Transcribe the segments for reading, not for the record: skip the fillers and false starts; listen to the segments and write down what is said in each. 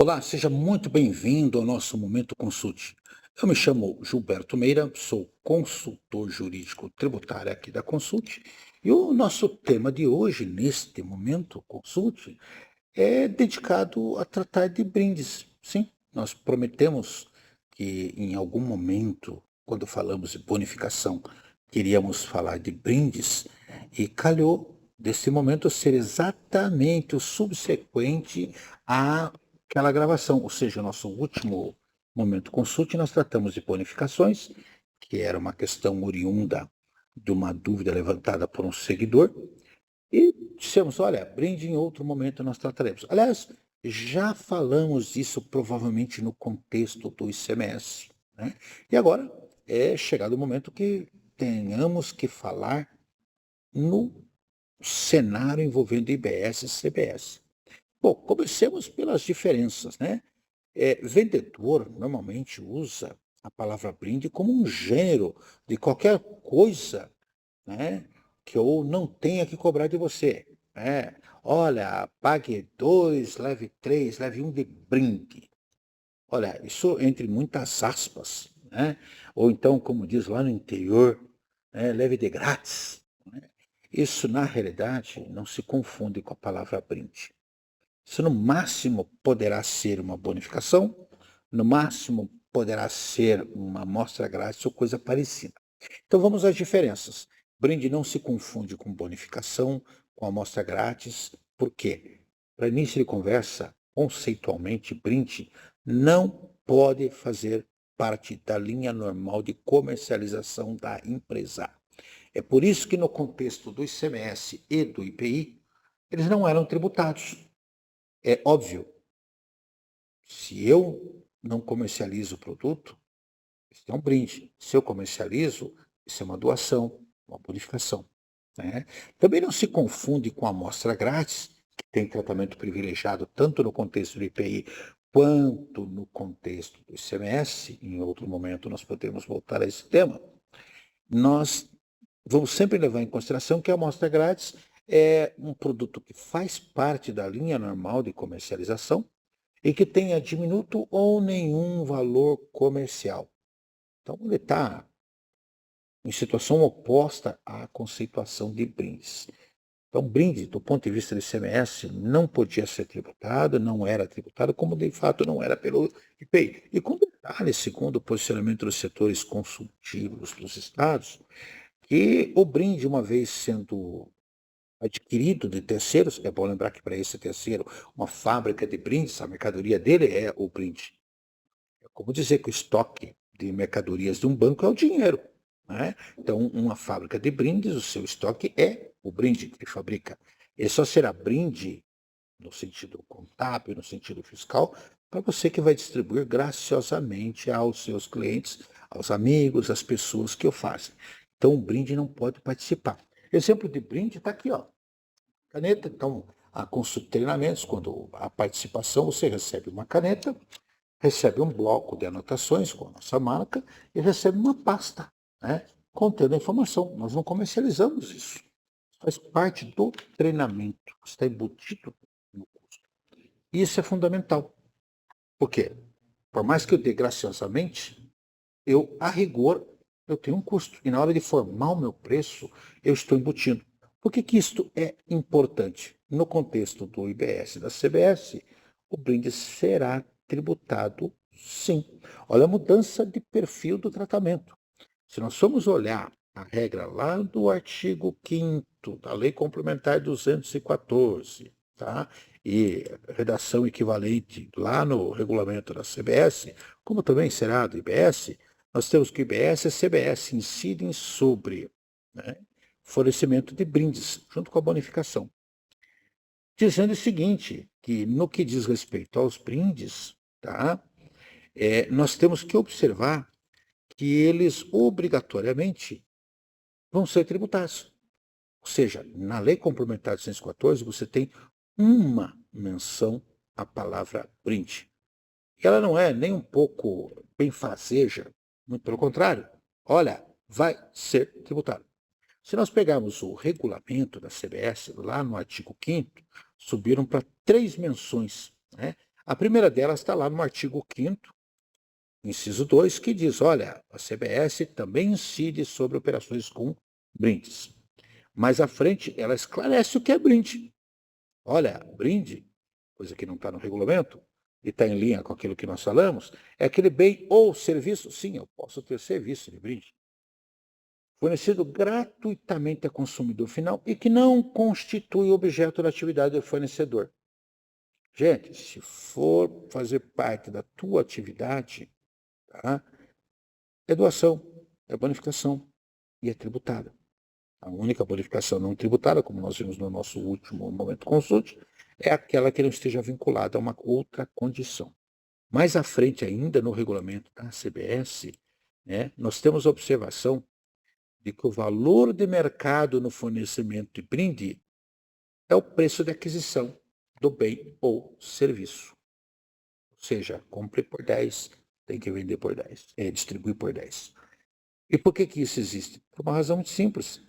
Olá, seja muito bem-vindo ao nosso Momento Consulte. Eu me chamo Gilberto Meira, sou consultor jurídico tributário aqui da Consulte, e o nosso tema de hoje, neste Momento Consulte, é dedicado a tratar de brindes. Sim, nós prometemos que em algum momento, quando falamos de bonificação, queríamos falar de brindes, e calhou desse momento ser exatamente o subsequente àquela gravação, ou seja, o nosso último momento consulte, nós tratamos de bonificações, que era uma questão oriunda de uma dúvida levantada por um seguidor, e dissemos, olha, brinde em outro momento nós trataremos. Aliás, já falamos disso provavelmente no contexto do ICMS, né? E agora é chegado o momento que tenhamos que falar no cenário envolvendo IBS e CBS. Bom, comecemos pelas diferenças, né? Vendedor normalmente usa a palavra brinde como um gênero de qualquer coisa, né, que eu não tenha que cobrar de você. Olha, pague 2, leve 3, leve um de brinde. Olha, isso entre muitas aspas, né? Ou então, como diz lá no interior, né, leve de grátis, né? Isso, na realidade, não se confunde com a palavra brinde. Isso, no máximo, poderá ser uma bonificação, no máximo, poderá ser uma amostra grátis ou coisa parecida. Então, vamos às diferenças. Brinde não se confunde com bonificação, com amostra grátis. Por quê? Para início de conversa, conceitualmente, brinde não pode fazer parte da linha normal de comercialização da empresa. É por isso que, no contexto do ICMS e do IPI, eles não eram tributados. É óbvio, se eu não comercializo o produto, isso é um brinde. Se eu comercializo, isso é uma doação, uma bonificação, né? Também não se confunde com a amostra grátis, que tem tratamento privilegiado tanto no contexto do IPI quanto no contexto do ICMS. Em outro momento nós podemos voltar a esse tema. Nós vamos sempre levar em consideração que a amostra grátis é um produto que faz parte da linha normal de comercialização e que tenha diminuto ou nenhum valor comercial. Então, ele está em situação oposta à conceituação de brindes. Então, brinde, do ponto de vista do ICMS, não podia ser tributado, não era tributado, como de fato não era pelo IPI. E com detalhe, segundo o posicionamento dos setores consultivos dos estados, que o brinde, uma vez sendo adquirido de terceiros, é bom lembrar que para esse terceiro, uma fábrica de brindes, a mercadoria dele é o brinde. É como dizer que o estoque de mercadorias de um banco é o dinheiro, né? Então, uma fábrica de brindes, o seu estoque é o brinde que ele fabrica. Ele só será brinde no sentido contábil, no sentido fiscal, para você que vai distribuir graciosamente aos seus clientes, aos amigos, às pessoas que o fazem. Então, o brinde não pode participar. Exemplo de brinde está aqui, ó. Caneta. Então, a consulta de treinamentos, quando a participação, você recebe uma caneta, recebe um bloco de anotações com a nossa marca e recebe uma pasta, né, contendo a informação. Nós não comercializamos isso. Faz parte do treinamento, está embutido no curso. Isso é fundamental. Por quê? Por mais que eu dê graciosamente, a rigor, eu tenho um custo. E na hora de formar o meu preço, eu estou embutindo. Por que que isto é importante? No contexto do IBS e da CBS, o brinde será tributado sim. Olha a mudança de perfil do tratamento. Se nós formos olhar a regra lá do artigo 5º da Lei Complementar 214, tá? E redação equivalente lá no regulamento da CBS, como também será do IBS, nós temos que o IBS e a CBS incidem sobre, né, fornecimento de brindes, junto com a bonificação. Dizendo o seguinte, que no que diz respeito aos brindes, tá, nós temos que observar que eles obrigatoriamente vão ser tributados. Ou seja, na Lei Complementar 214, você tem uma menção à palavra brinde. E ela não é nem um pouco benfazeja, muito pelo contrário. Olha, vai ser tributado. Se nós pegarmos o regulamento da CBS, lá no artigo 5º, subiram para 3 menções, né? A primeira delas está lá no artigo 5º, inciso 2, que diz, olha, a CBS também incide sobre operações com brindes. Mais à frente, ela esclarece o que é brinde. Olha, brinde, coisa que não está no regulamento, e está em linha com aquilo que nós falamos, é aquele bem ou serviço, sim, eu posso ter serviço de brinde, fornecido gratuitamente a consumidor final e que não constitui objeto da atividade do fornecedor. Gente, se for fazer parte da tua atividade, tá? É doação, é bonificação e é tributada. A única bonificação não tributada, como nós vimos no nosso último momento consulte, é aquela que não esteja vinculada a uma outra condição. Mais à frente ainda no regulamento da CBS, né, nós temos a observação de que o valor de mercado no fornecimento de brinde é o preço de aquisição do bem ou serviço. Ou seja, compre por 10, tem que vender por 10, distribuir por 10. E por que isso existe? Por uma razão muito simples.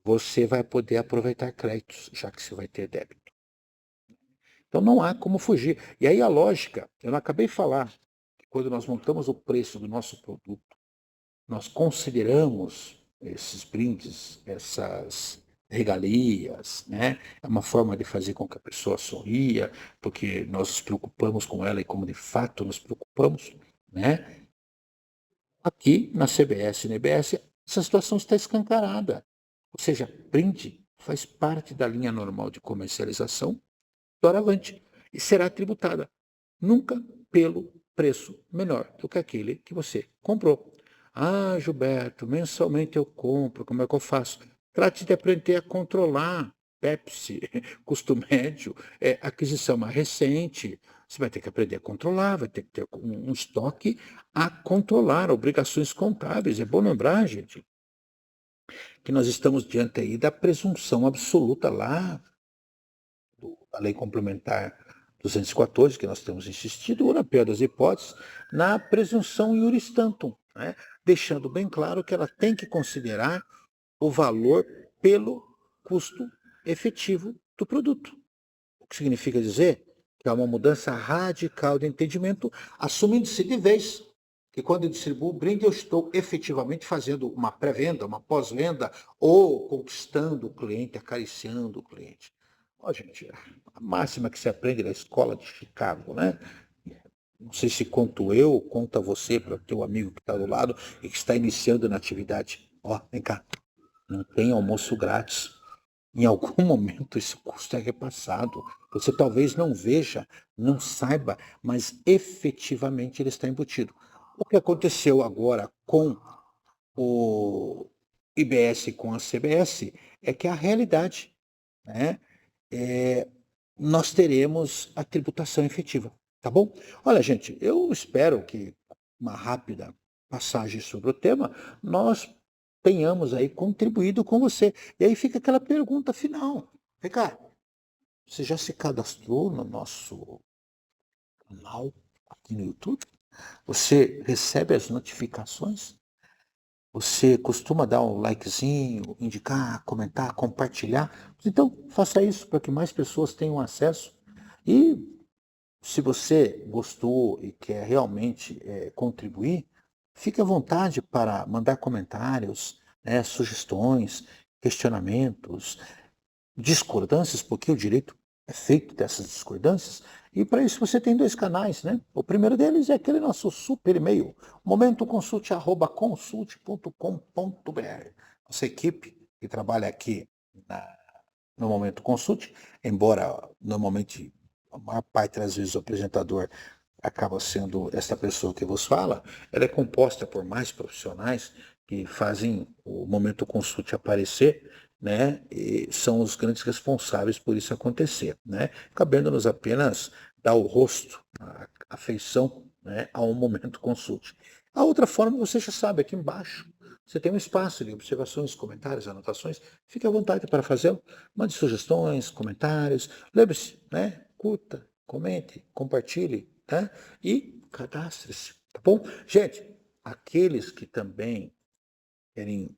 Você vai poder aproveitar créditos, já que você vai ter débito. Então não há como fugir. E aí a lógica, eu não acabei de falar, que quando nós montamos o preço do nosso produto, nós consideramos esses brindes, essas regalias, né? É uma forma de fazer com que a pessoa sorria, porque nós nos preocupamos com ela e como de fato nos preocupamos, né? Aqui na CBS e na EBS, essa situação está escancarada. Ou seja, brinde faz parte da linha normal de comercialização doravante e será tributada, nunca pelo preço menor do que aquele que você comprou. Ah, Gilberto, mensalmente eu compro, como é que eu faço? Trate de aprender a controlar. Pepsi, custo médio, aquisição mais recente. Você vai ter que aprender a controlar, vai ter que ter um estoque a controlar, obrigações contábeis. É bom lembrar, gente, que nós estamos diante aí da presunção absoluta lá da Lei Complementar 214, que nós temos insistido, ou na pior das hipóteses, na presunção iuris tantum, né? Deixando bem claro que ela tem que considerar o valor pelo custo efetivo do produto. O que significa dizer que há uma mudança radical de entendimento, assumindo-se de vez que quando eu distribuo o brinde, eu estou efetivamente fazendo uma pré-venda, uma pós-venda, ou conquistando o cliente, acariciando o cliente. Ó, gente, a máxima que se aprende na escola de Chicago, né? Não sei se conto eu ou conta você para o teu amigo que está do lado e que está iniciando na atividade. Ó, vem cá, não tem almoço grátis. Em algum momento esse custo é repassado. Você talvez não veja, não saiba, mas efetivamente ele está embutido. O que aconteceu agora com o IBS e com a CBS é que a realidade, né, nós teremos a tributação efetiva, tá bom? Olha, gente, eu espero que uma rápida passagem sobre o tema, nós tenhamos aí contribuído com você. E aí fica aquela pergunta final. Vem cá, você já se cadastrou no nosso canal aqui no YouTube? Você recebe as notificações? Você costuma dar um likezinho, indicar, comentar, compartilhar? Então, faça isso para que mais pessoas tenham acesso. E se você gostou e quer realmente contribuir, fique à vontade para mandar comentários, né, sugestões, questionamentos, discordâncias, porque o direito é feito dessas discordâncias. E para isso você tem dois canais, né? O primeiro deles é aquele nosso super e-mail, momentoconsulte@consulte.com.br. Nossa equipe que trabalha aqui no Momento Consulte, embora normalmente a maior parte das vezes o apresentador acaba sendo essa pessoa que vos fala, ela é composta por mais profissionais que fazem o Momento Consulte aparecer, né? E são os grandes responsáveis por isso acontecer, né? Cabendo-nos apenas dar o rosto, a afeição, né, a um Momento Consulte. A outra forma, você já sabe, aqui embaixo, você tem um espaço de observações, comentários, anotações. Fique à vontade para fazê-lo. Mande sugestões, comentários. Lembre-se, né? Curta, comente, compartilhe, né? E cadastre-se, tá bom? Gente, aqueles que também querem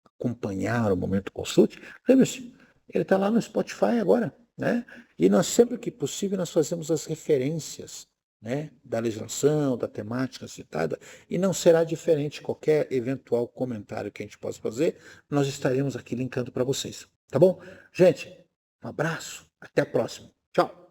acompanhar o Momento Consulte, lembre-se, ele está lá no Spotify agora. né? E nós, sempre que possível, nós fazemos as referências, né, da legislação, da temática citada, e não será diferente qualquer eventual comentário que a gente possa fazer, nós estaremos aqui linkando para vocês, tá bom? Gente, um abraço, até a próxima. Tchau!